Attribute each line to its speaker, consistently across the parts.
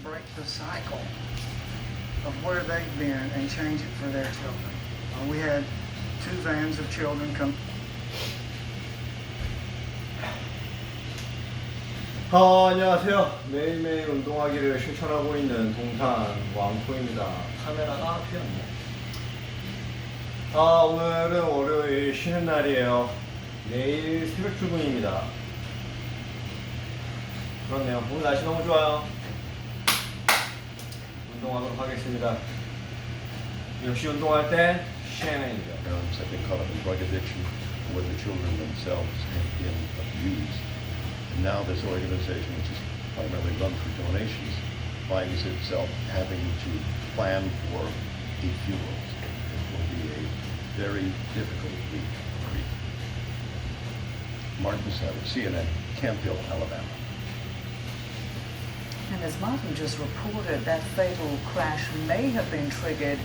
Speaker 1: break the cycle of where they've been and change it for their children. We had 2 vans of children come.
Speaker 2: 안녕하세요. 매일매일 운동하기를 실천하고 있는 동탄 왕토입니다. 카메라가 피었네. 오늘은 월요일 쉬는 날이에요. 내일 새벽 출근입니다. 그렇네요. 오늘 날씨 너무 좋아요. 운동하도록 하겠습니다. 역시 운동할 때 샤넬이죠.
Speaker 3: Parents have been caught up in drug addiction where the children themselves have been abused. And now this organization, which is primarily run through donations, finds itself having to plan for a funeral. It will be a very difficult week for grief. Martin Savage, CNN, Campbell, Alabama.
Speaker 4: And as Martin just reported, that fatal crash may have been triggered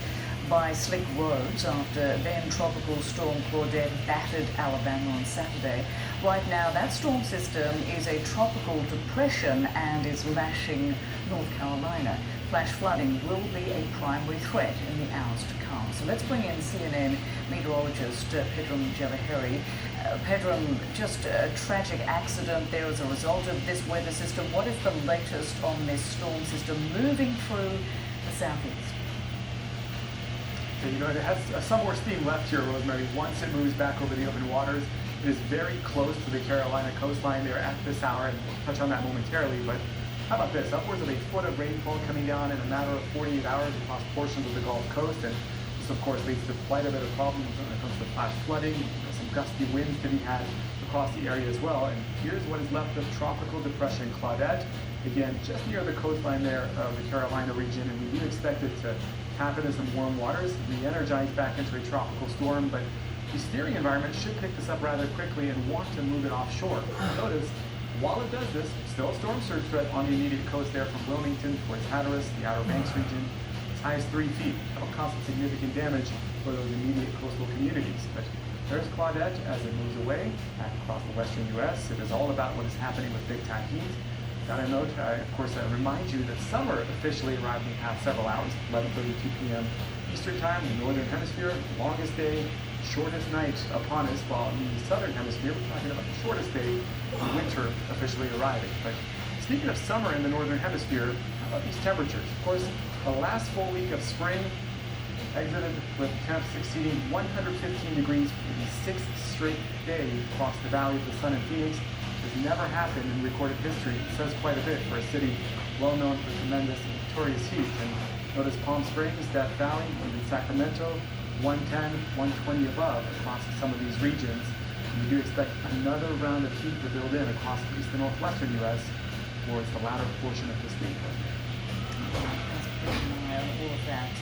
Speaker 4: by slick roads after then Tropical Storm Claudette battered Alabama on Saturday. Right now, that storm system is a tropical depression and is lashing North Carolina. Flash flooding will be a primary threat in the hours to come. So let's bring in CNN meteorologist Pedram Javaheri. Pedram, just a tragic accident there as a result of this weather system. What is the latest on this storm system moving through the southeast?
Speaker 5: You know, it has some more steam left here, Rosemary. Once it moves back over the open waters, it is very close to the Carolina coastline there at this hour, and we'll touch on that momentarily. But how about this? Upwards of a foot of rainfall coming down in a matter of 48 hours across portions of the Gulf Coast, and this, of course, leads to quite a bit of problems when it comes to flash flooding, some gusty winds to be had across the area as well. And here's what is left of Tropical Depression Claudette, again, just near the coastline there of the Carolina region, and we do expect it to tap into some warm waters, re-energize back into a tropical storm, but the steering environment should pick this up rather quickly and want to move it offshore. Notice, while it does this, still a storm surge threat on the immediate coast there from Wilmington towards Hatteras, the Outer Banks region, as high as 3 feet. That'll cause some significant damage for those immediate coastal communities. But there's Claudette as it moves away back across the western U.S. It is all about what is happening with big time heat. Gotta note, of course, remind you that summer officially arrived in the past several hours, 11:32 p.m. Eastern time in the northern hemisphere, longest day, shortest night upon us, while in the southern hemisphere, we're talking about the shortest day, winter officially arriving. But speaking of summer in the northern hemisphere, how about these temperatures? Of course, the last full week of spring exited with temps exceeding 115 degrees for the 6th straight day across the Valley of the Sun in Phoenix. Has never happened in recorded history. It says quite a bit for a city well known for tremendous and notorious heat. And notice Palm Springs, Death Valley, even Sacramento, 110, 120 above across some of these regions. And we do expect another round of heat to build in across the east and northwestern U.S. towards the latter portion of this week.
Speaker 4: All of that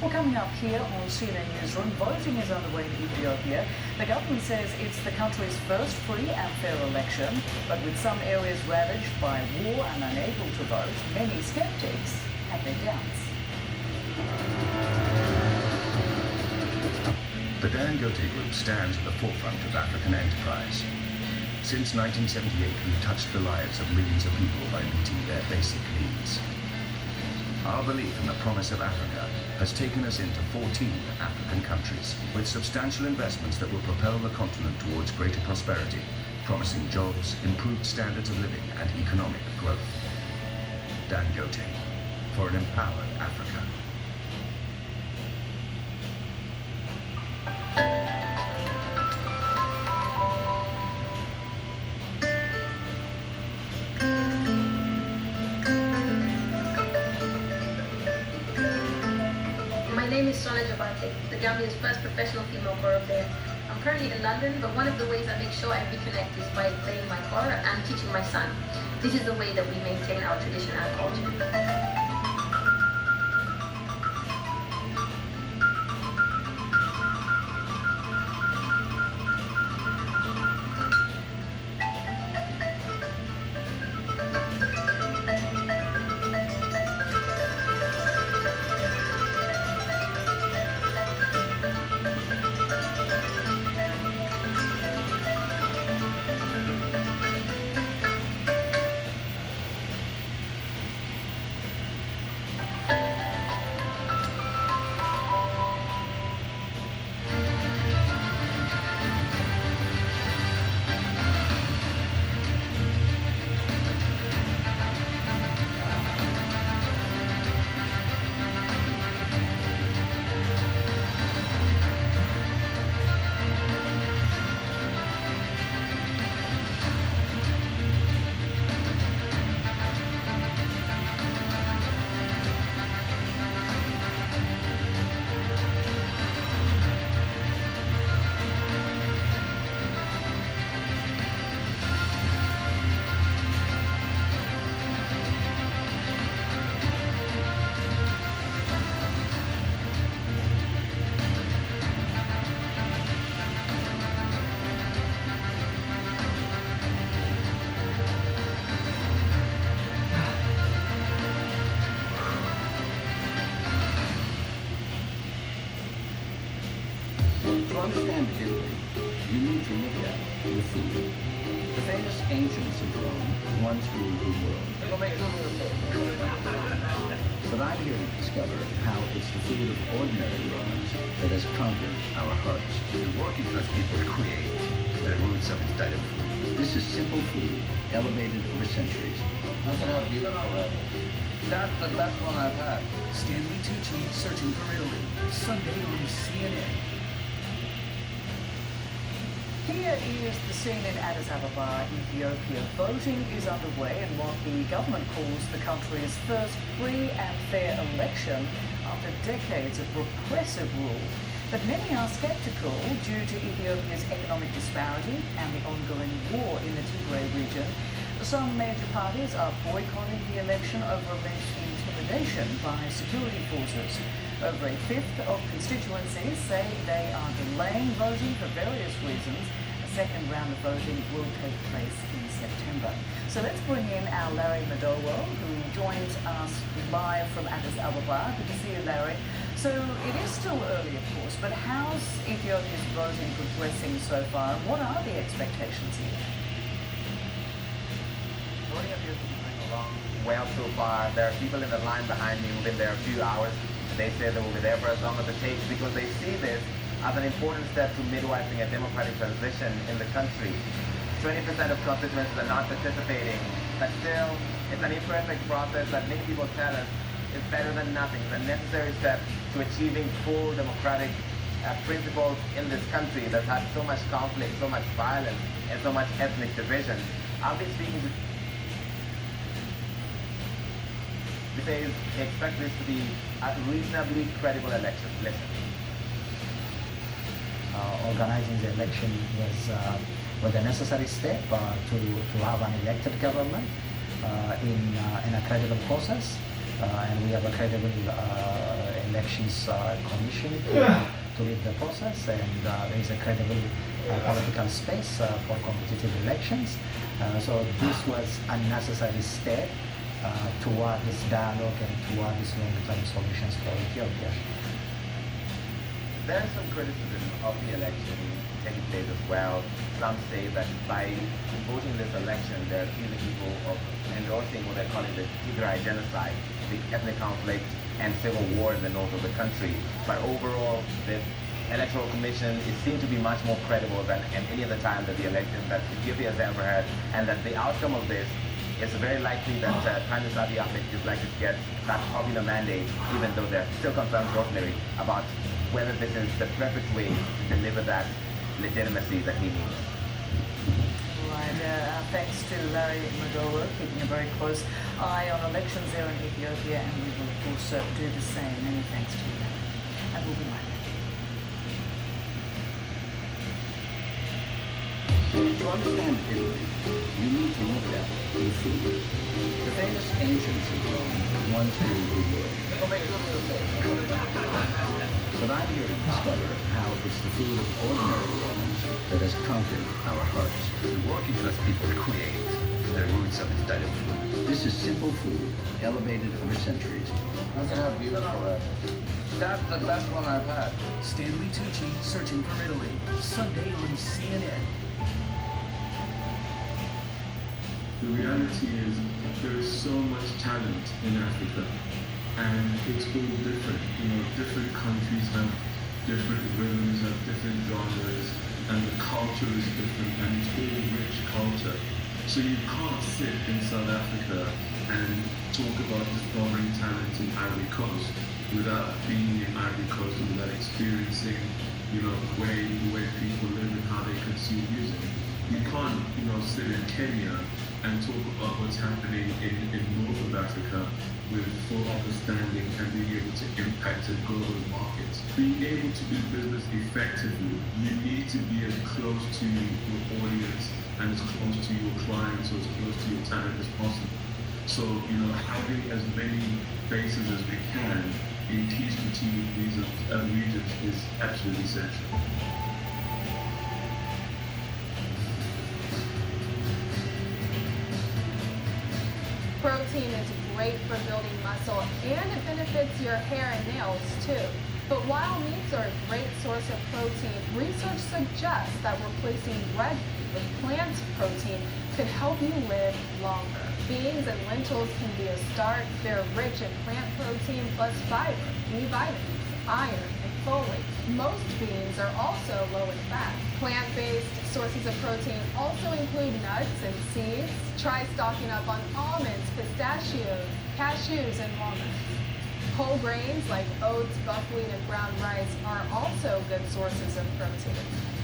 Speaker 4: Well, coming up here on CNN Newsroom, voting is underway in Ethiopia. The government says it's the country's first free and fair election, but with some areas ravaged by war and unable to vote, many skeptics have their doubts.
Speaker 6: The Dangote Group stands at the forefront of African enterprise. Since 1978, we've touched the lives of millions of people by meeting their basic needs. Our belief in the promise of Africa has taken us into 14 African countries, with substantial investments that will propel the continent towards greater prosperity, promising jobs, improved standards of living, and economic growth. Dangote, for an empowered Africa.
Speaker 7: My name is Sonia Jabate, the Gambia's first professional female choir player. I'm currently in London, but one of the ways I make sure I reconnect is by playing my choir and teaching my son. This is the way that we maintain our tradition and culture.
Speaker 8: understand Italy, you need to look at the food. The famous ancients of Rome once ruled the world. But I'm here to discover how it's the food of ordinary Romans that has conquered our hearts.
Speaker 6: The working class people create the roots of its food.
Speaker 8: This is simple food, elevated over centuries.
Speaker 9: That's the best one I've had. Stanley Tucci searching for Italy. Sunday on CNN.
Speaker 4: Here is the scene in Addis Ababa, Ethiopia. Voting is underway in what the government calls the country's first free and fair election after decades of repressive rule. But many are skeptical due to Ethiopia's economic disparity and the ongoing war in the Tigray region. Some major parties are boycotting the election over alleged intimidation by security forces. Over a fifth of constituencies say they are delaying voting for various reasons. A second round of voting will take place in September. So let's bring in our Larry Madowo, who joins us live from Addis Ababa. Good to see you, Larry. So it is still early, of course, but how's Ethiopia's voting progressing so far, and what are the expectations here?
Speaker 10: Voting appears to be going along well so far. There are people in the line behind me who've been there a few hours. They say they will be there for as long as it takes because they see this as an important step to midwifing a democratic transition in the country. 20% of constituents are not participating, but still, it's an imperfect process that many people tell us is better than nothing. It's a necessary step to achieving full democratic principles in this country that's had so much conflict, so much violence, and so much ethnic division. I'll be speaking to says they expect this to be a reasonably credible election. Listen.
Speaker 11: Organizing the election was a necessary step to have an elected government in a credible process, and we have a credible elections commission to lead the process, and there is a credible political space for competitive elections. So this was a necessary step toward this dialogue and toward these long-term solutions for Ethiopia.
Speaker 10: There's some criticism of the election taking place as well. Some say that by voting this election, they're accusing people of endorsing what they're calling the Tigray genocide, the ethnic conflict and civil war in the north of the country. But overall, the Electoral Commission is seen to be much more credible than any other time that the election that Ethiopia has ever had, and that the outcome of this it's very likely that Prime Minister Abiy Ahmed is likely to get that popular mandate, even though there are still concerns, Rosemary, about whether this is the perfect way to deliver that legitimacy that he needs.
Speaker 4: Right, thanks to Larry Madowo, keeping a very close eye on elections there in Ethiopia, and we will of course do the same. Many thanks to you, Larry. And we'll be right back.
Speaker 8: To understand Italy, you need to look at the food. The famous ancients of Rome once ruled the world. But I'm here to discover how it's the food of ordinary Romans that has conquered our hearts.
Speaker 6: The working class people create the roots of its food.
Speaker 8: This is simple food, elevated over centuries.
Speaker 9: That's the best one I've had. Stanley Tucci searching for Italy. Sunday on CNN.
Speaker 12: The reality is there is so much talent in Africa, and it's all different. Different countries have different rhythms, have different genres, and the culture is different, and it's all rich culture. So you can't sit in South Africa and talk about discovering talent in Ivory Coast without being in Ivory Coast and without experiencing, the way people live and how they consume music. You can't, sit in Kenya and talk about what's happening in north of Africa with full understanding and being able to impact and grow those markets. Being able to do business effectively, you need to be as close to your audience and as close to your clients or as close to your talent as possible. So, having as many bases as we can in key strategic regions is absolutely essential.
Speaker 13: Protein is great for building muscle and it benefits your hair and nails too. But while meats are a great source of protein, research suggests that replacing red meat with plant protein can help you live longer. Beans and lentils can be a start. They're rich in plant protein plus fiber, B vitamins, iron, and folate. Most beans are also low in fat. Plant-based sources of protein also include nuts and seeds. Try stocking up on almonds, pistachios, cashews, and walnuts. Whole grains like oats, buckwheat, and brown rice are also good sources of protein.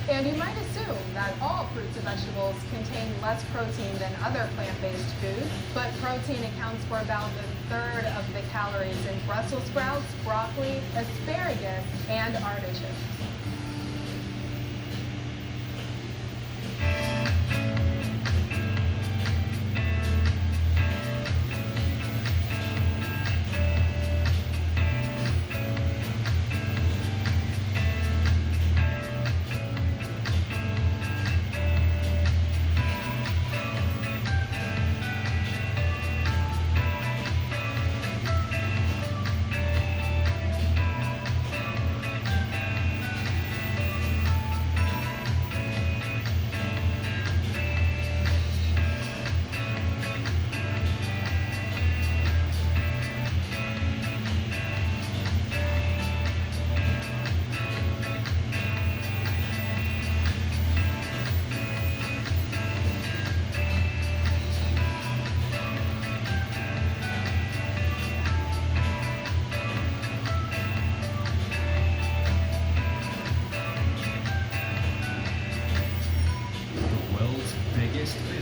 Speaker 13: And you might assume that all fruits and vegetables contain less protein than other plant-based foods, but protein accounts for about a third of the calories in Brussels sprouts, broccoli, asparagus, and artichokes.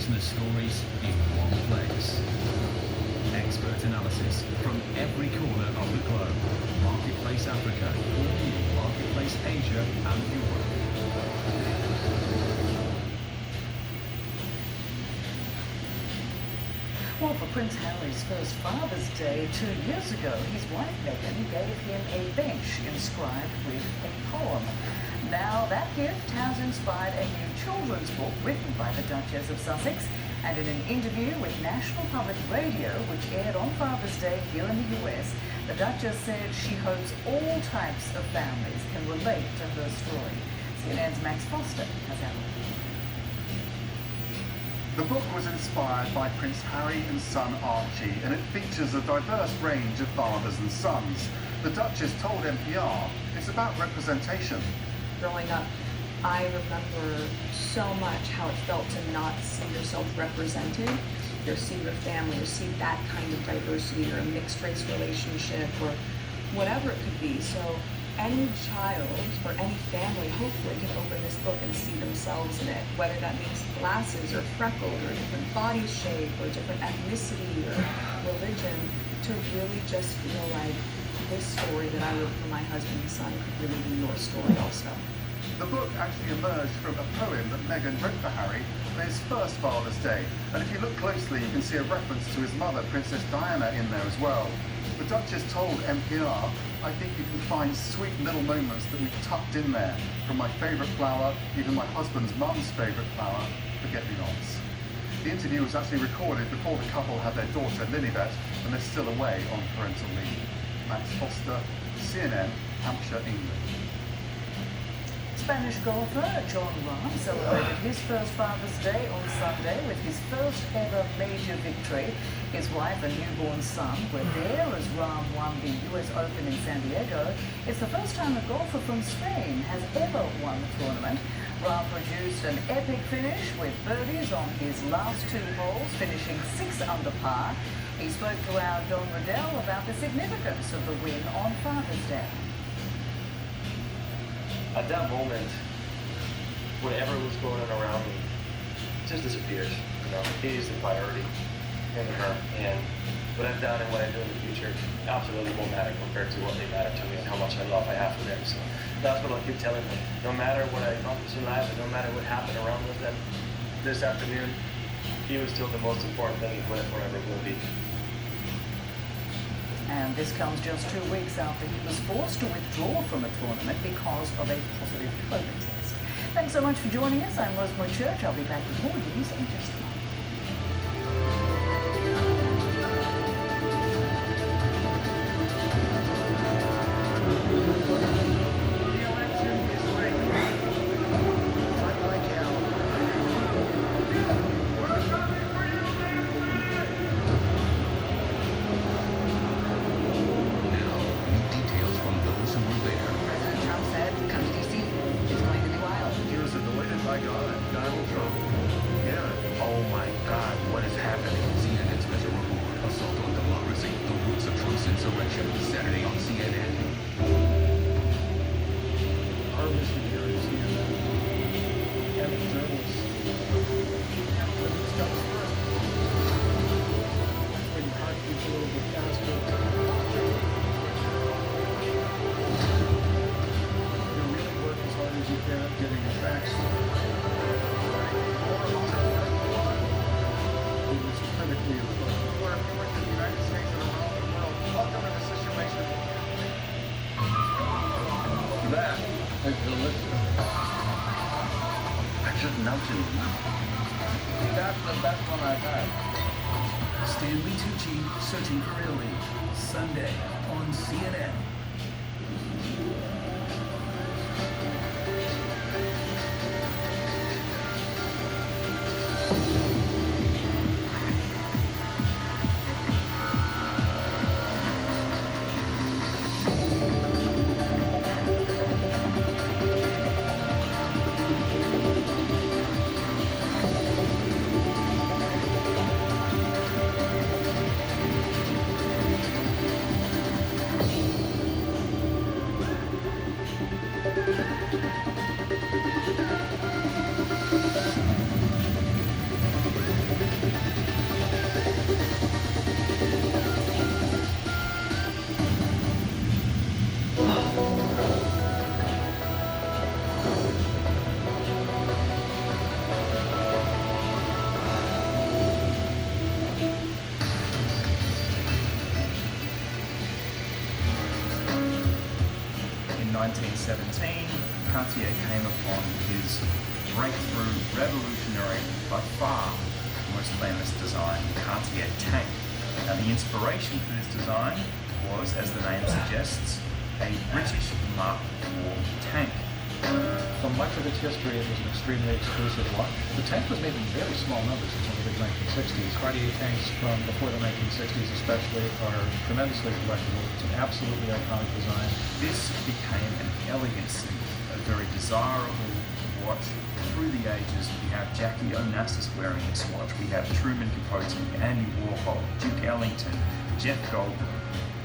Speaker 6: business stories in one place. Expert analysis from every corner of the globe. Marketplace Africa, Marketplace Asia and Europe.
Speaker 4: Well, for Prince Harry's first Father's Day 2 years ago, his wife Meghan gave him a bench inscribed with a poem. Now, that gift has inspired a new children's book written by the Duchess of Sussex. And in an interview with National Public Radio, which aired on Father's Day here in the US, the Duchess said she hopes all types of families can relate to her story. CNN's Max Foster has our report.
Speaker 14: The book was inspired by Prince Harry and son Archie, and it features a diverse range of fathers and sons. The Duchess told NPR it's about representation.
Speaker 15: Growing up, I remember so much how it felt to not see yourself represented, or see your family, or see that kind of diversity, or a mixed race relationship, or whatever it could be. So any child or any family hopefully can open this book and see themselves in it, whether that means glasses or freckled or different body shape or different ethnicity or religion, to really just feel like this story that I wrote for my husband and son could really be your story also.
Speaker 14: The book actually emerged from a poem that Meghan wrote for Harry on his first Father's Day. And if you look closely, you can see a reference to his mother, Princess Diana, in there as well. The Duchess told NPR, I think you can find sweet little moments that we've tucked in there. From my favourite flower, even my husband's mum's favourite flower, forget-me-nots. The interview was actually recorded before the couple had their daughter Lilibet, and they're still away on parental leave. Max Foster, CNN, Hampshire, England.
Speaker 4: Spanish golfer John Rahm celebrated his first Father's Day on Sunday with his first ever major victory. His wife and newborn son were there as Rahm won the US Open in San Diego. It's the first time a golfer from Spain has ever won the tournament. Rahm produced an epic finish with birdies on his last 2 holes, finishing 6 under par. He spoke to our Don Riddell about the significance of the win on Father's Day.
Speaker 16: At that moment, whatever was going on around me just disappears. You know, he is the priority, him and her, and what I've done and what I do in the future absolutely won't matter compared to what they matter to me and how much love I have for them. So that's what I'll keep telling them. No matter what I accomplish in life, and no matter what happened around us, that this afternoon, he was still the most important thing and what it forever will be.
Speaker 4: And this comes just 2 weeks after he was forced to withdraw from a tournament because of a positive COVID test. Thanks so much for joining us. I'm Rosemary Church. I'll be back with more news in just a moment.
Speaker 8: soon. That's the best one I've had.
Speaker 9: Stanley Tucci, Searching for Italy, Sunday on CNN.
Speaker 6: In 1917, Cartier came upon his breakthrough, revolutionary, by far most famous design, the Cartier tank. Now the inspiration for this design was, as the name suggests, a British Mark IV tank.
Speaker 17: For much of its history, it was an extremely exclusive watch. The tank was made in very small numbers until the mid-1960s. Cartier tanks from before the 1960s especially are tremendously collectible. It's an absolutely iconic design.
Speaker 6: This became an elegant symbol, a very desirable watch. Through the ages, we have Jackie Onassis wearing this watch. We have Truman Capote, Andy Warhol, Duke Ellington, Jeff Goldblum.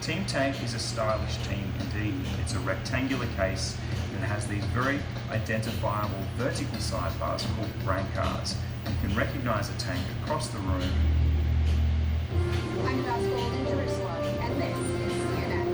Speaker 6: Team Tank is a stylish team indeed. It's a rectangular case and it has these very identifiable vertical sidebars called brancars. You can recognize a tank across the room.
Speaker 18: I'm Gospel in Jerusalem, and this is CNN.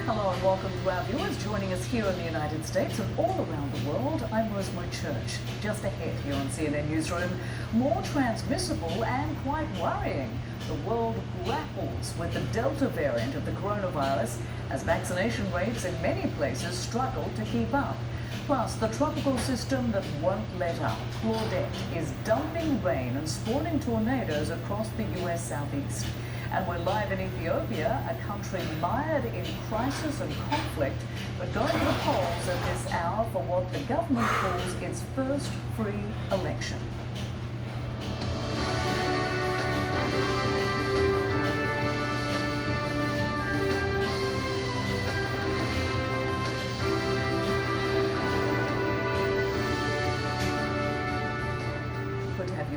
Speaker 4: Hello and welcome to our viewers joining us here in the United States and all around the world. I'm Rosemary Church. Just ahead here on CNN Newsroom, more transmissible and quite worrying. The world grapples with the Delta variant of the coronavirus as vaccination rates in many places struggle to keep up. Plus, the tropical system that won't let up, Claudette, is dumping rain and spawning tornadoes across the US Southeast. And we're live in Ethiopia, a country mired in crisis and conflict, but going to the polls at this hour for what the government calls its first free election.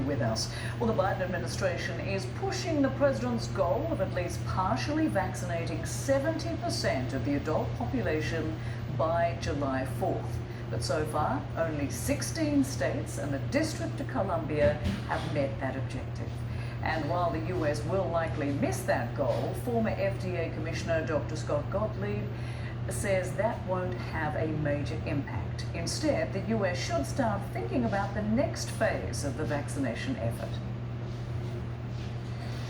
Speaker 4: With us. Well, the Biden administration is pushing the president's goal of at least partially vaccinating 70% of the adult population by July 4th. But so far, only 16 states and the District of Columbia have met that objective. And while the US will likely miss that goal, former FDA Commissioner Dr. Scott Gottlieb says that won't have a major impact. Instead, the US should start thinking about the next phase of the vaccination effort.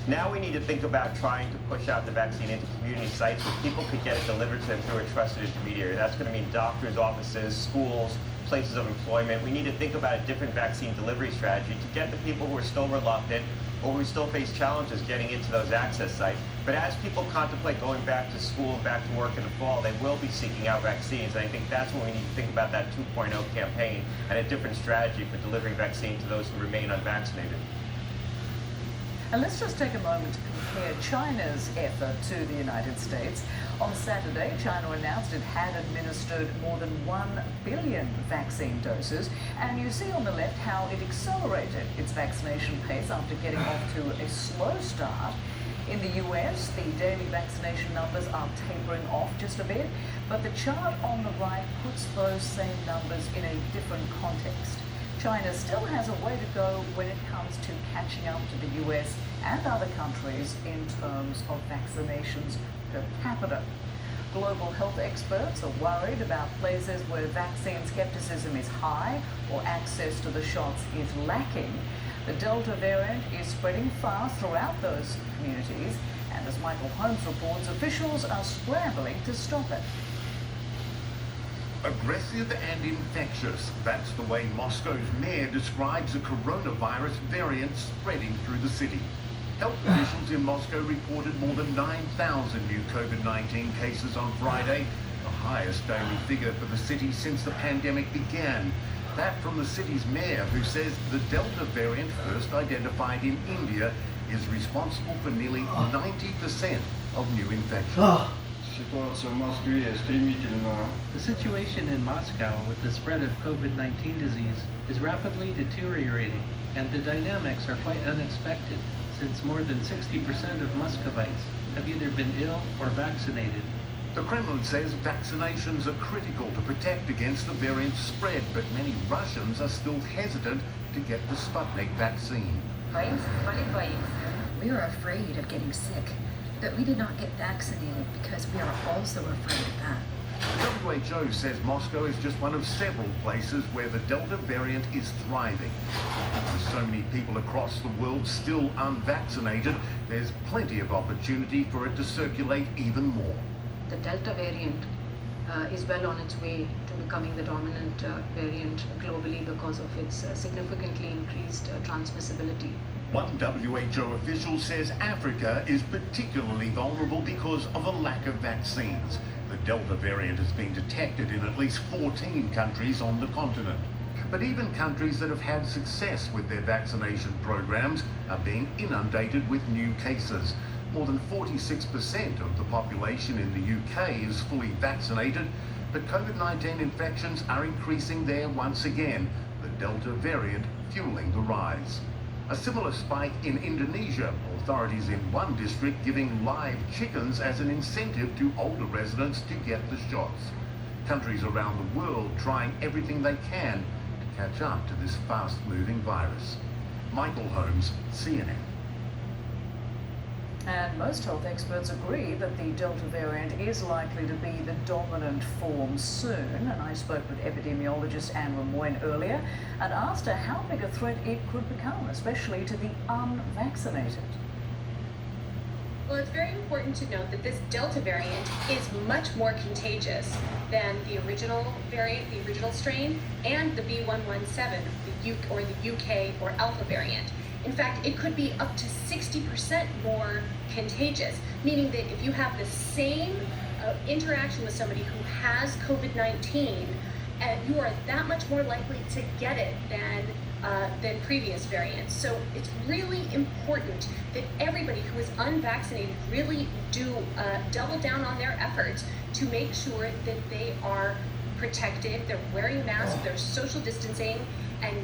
Speaker 10: Now we need to think about trying to push out the vaccine into community sites where people could get it delivered to them through a trusted intermediary. That's going to mean doctors' offices, schools, places of employment. We need to think about a different vaccine delivery strategy to get the people who are still reluctant or who still face challenges getting into those access sites. But as people contemplate going back to school and back to work in the fall, they will be seeking out vaccines. And I think that's when we need to think about that 2.0 campaign and a different strategy for delivering vaccine to those who remain unvaccinated.
Speaker 4: And let's just take a moment to compare China's effort to the United States. On Saturday, China announced it had administered more than 1 billion vaccine doses. And you see on the left how it accelerated its vaccination pace after getting off to a slow start. In the US, the daily vaccination numbers are tapering off just a bit, but the chart on the right puts those same numbers in a different context. China still has a way to go when it comes to catching up to the US and other countries in terms of vaccinations per capita. Global health experts are worried about places where vaccine skepticism is high or access to the shots is lacking. The Delta variant is spreading fast throughout those communities, and And as Michael Holmes reports, officials are scrambling to stop it.
Speaker 19: Aggressive and infectious. That's the way Moscow's mayor describes a coronavirus variant spreading through the city. Health officials in Moscow reported more than 9,000 new COVID-19 cases on Friday, the highest daily figure for the city since the pandemic began. That from the city's mayor, who says the Delta variant, first identified in India, is responsible for nearly 90% of new infections.
Speaker 20: The situation in Moscow with the spread of COVID-19 disease is rapidly deteriorating, and the dynamics are quite unexpected, since more than 60% of Muscovites have either been ill or vaccinated.
Speaker 19: The Kremlin says vaccinations are critical to protect against the variant's spread, but many Russians are still hesitant to get the Sputnik vaccine.
Speaker 21: We are afraid of getting sick, but we did not get vaccinated because we are also afraid of that.
Speaker 19: The WHO says Moscow is just one of several places where the Delta variant is thriving. With so many people across the world still unvaccinated, there's plenty of opportunity for it to circulate even more.
Speaker 22: The Delta variant is well on its way to becoming the dominant variant globally because of its significantly increased transmissibility.
Speaker 19: One WHO official says Africa is particularly vulnerable because of a lack of vaccines. The Delta variant has been detected in at least 14 countries on the continent. But even countries that have had success with their vaccination programs are being inundated with new cases. More than 46% of the population in the UK is fully vaccinated, but COVID-19 infections are increasing there once again, the Delta variant fueling the rise. A similar spike in Indonesia, authorities in one district giving live chickens as an incentive to older residents to get the shots. Countries around the world trying everything they can to catch up to this fast-moving virus. Michael Holmes, CNN.
Speaker 4: And most health experts agree that the Delta variant is likely to be the dominant form soon. And I spoke with epidemiologist Anne Lemoyne earlier and asked her how big a threat it could become, especially to the unvaccinated.
Speaker 23: Well, it's very important to note that this Delta variant is much more contagious than the original variant, the original strain, and the B117, the UK or Alpha variant. In fact, it could be up to 60% more contagious, meaning that if you have the same interaction with somebody who has COVID-19, you are that much more likely to get it than previous variants. So it's really important that everybody who is unvaccinated really do double down on their efforts to make sure that they are protected, they're wearing masks, they're social distancing, and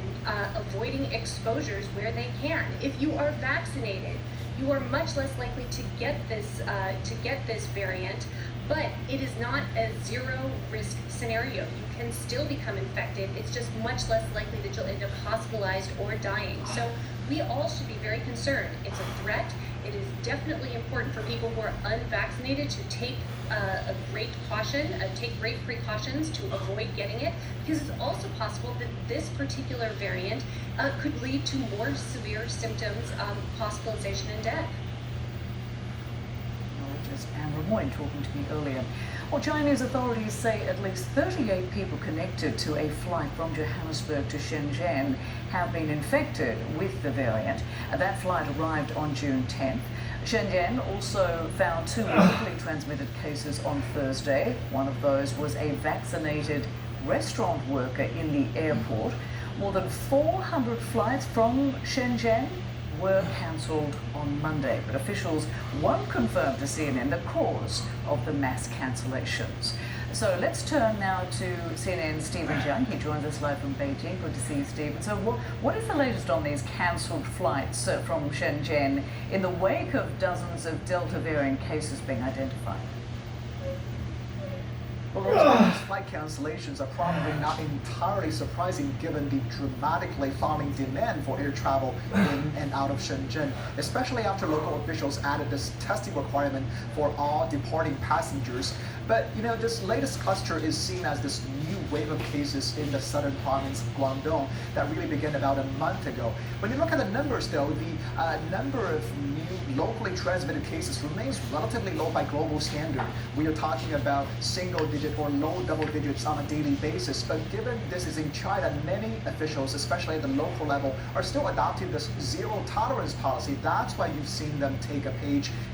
Speaker 23: avoiding exposures where they can. If you are vaccinated, you are much less likely to get this variant, but it is not a zero risk scenario. You can still become infected. It's just much less likely that you'll end up hospitalized or dying. So we all should be very concerned. It's a threat. It is definitely important for people who are unvaccinated to take a great caution, take great precautions to avoid getting it, because it's also possible that this particular variant could lead to more severe symptoms, hospitalization and death.
Speaker 4: Just Anne Lemoyne talking to me earlier. Well, Chinese authorities say at least 38 people connected to a flight from Johannesburg to Shenzhen have been infected with the variant. That flight arrived on June 10th. Shenzhen also found 2 locally transmitted cases on Thursday. One of those was a vaccinated restaurant worker in the airport. More than 400 flights from Shenzhen were cancelled on Monday, but officials won't confirm to CNN the cause of the mass cancellations. So let's turn now to CNN's Stephen Jiang. He joins us live from Beijing. Good to see you, Stephen. So what is the latest on these cancelled flights from Shenzhen in the wake of dozens of Delta variant cases being identified?
Speaker 24: Well, those flight cancellations are probably not entirely surprising given the dramatically falling demand for air travel in and out of Shenzhen, especially after local officials added this testing requirement for all departing passengers. But this latest cluster is seen as this new wave of cases in the southern province of Guangdong that really began about a month ago. When you look at the numbers, though, the number of new locally transmitted cases remains relatively low by global standard. We are talking about single-digit or low double digits on a daily basis. But given this is in China, many officials, especially at the local level, are still adopting this zero-tolerance policy. That's why you've seen them take a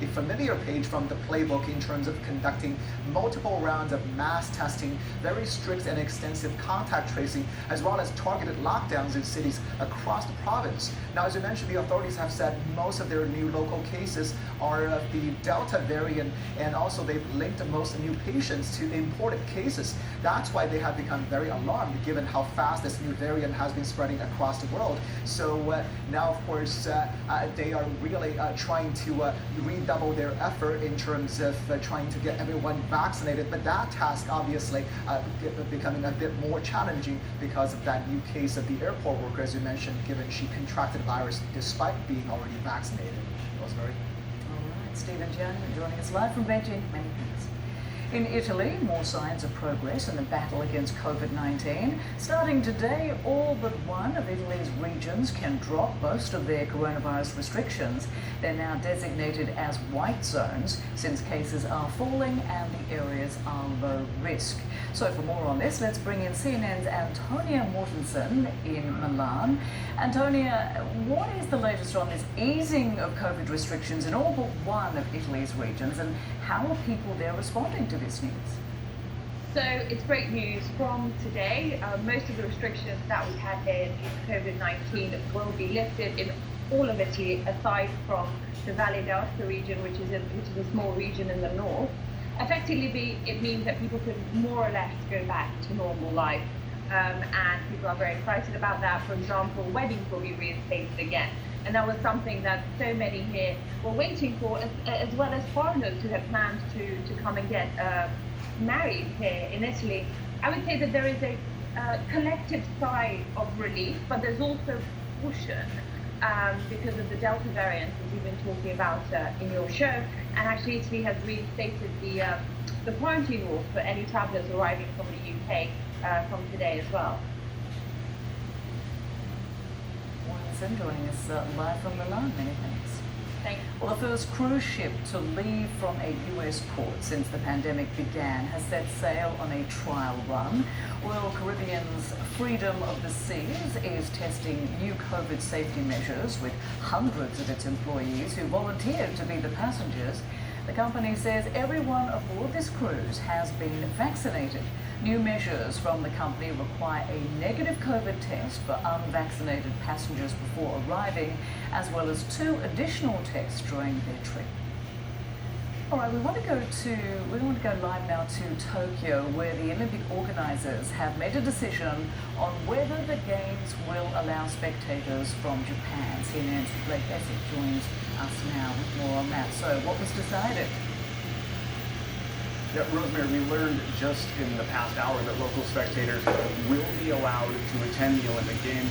Speaker 24: familiar page from the playbook in terms of conducting multiple rounds of mass testing, very strict and extensive contact tracing, as well as targeted lockdowns in cities across the province. Now, as you mentioned, the authorities have said most of their new local cases are of the Delta variant, and also they've linked most new patients to imported cases. That's why they have become very alarmed given how fast this new variant has been spreading across the world. So now, of course, they are really trying to redouble their effort in terms of trying to get everyone vaccinated. But that task obviously becoming a bit more challenging because of that new case of the airport worker, as you mentioned, given she contracted the virus despite being already vaccinated. Rosemary?
Speaker 4: All right, Stephen Jiang joining us live from Beijing. Many thanks. In Italy, more signs of progress in the battle against COVID-19. Starting today, all but one of Italy's regions can drop most of their coronavirus restrictions. They're now designated as white zones since cases are falling and the areas are low risk. So for more on this, let's bring in CNN's Antonia Mortensen in Milan. Antonia, what is the latest on this easing of COVID restrictions in all but one of Italy's regions, and how are people there responding to this news?
Speaker 1: So it's great news. From today, most of the restrictions that we had here in COVID-19 will be lifted in all of Italy, aside from the Valle d'Aosta region, which is a small region in the north. Effectively, it means that people can more or less go back to normal life, and people are very excited about that. For example, weddings will be reinstated again, and that was something that so many here were waiting for, as well as foreigners who had planned to come and get married here in Italy. I would say that there is a collective sigh of relief, but there's also caution because of the Delta variant, as you've been talking about in your show. And actually, Italy has reinstated the quarantine rules for any travellers arriving from the UK from today as well.
Speaker 4: Mortensen joining us live from Milan. Many thanks.
Speaker 1: Thanks.
Speaker 4: Well, the first cruise ship to leave from a US port since the pandemic began has set sail on a trial run. Royal Caribbean's Freedom of the Seas is testing new COVID safety measures with hundreds of its employees who volunteered to be the passengers. The company says everyone aboard this cruise has been vaccinated. New measures from the company require a negative COVID test for unvaccinated passengers before arriving, as well as 2 additional tests during their trip. All right, we want to go live now to Tokyo, where the Olympic organizers have made a decision on whether the Games will allow spectators from Japan. CNN's Blake Bessick joins us now with more on that. So what was decided?
Speaker 2: Yeah, Rosemary, we learned just in the past hour that local spectators will be allowed to attend the Olympic Games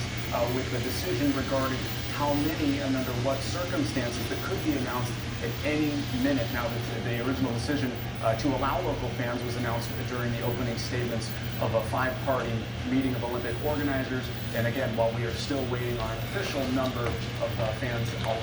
Speaker 2: with the decision regarding how many and under what circumstances that could be announced at any minute. Now that the original decision to allow local fans was announced during the opening statements of a 5-party meeting of Olympic organizers. And again, while we are still waiting on an official number of fans all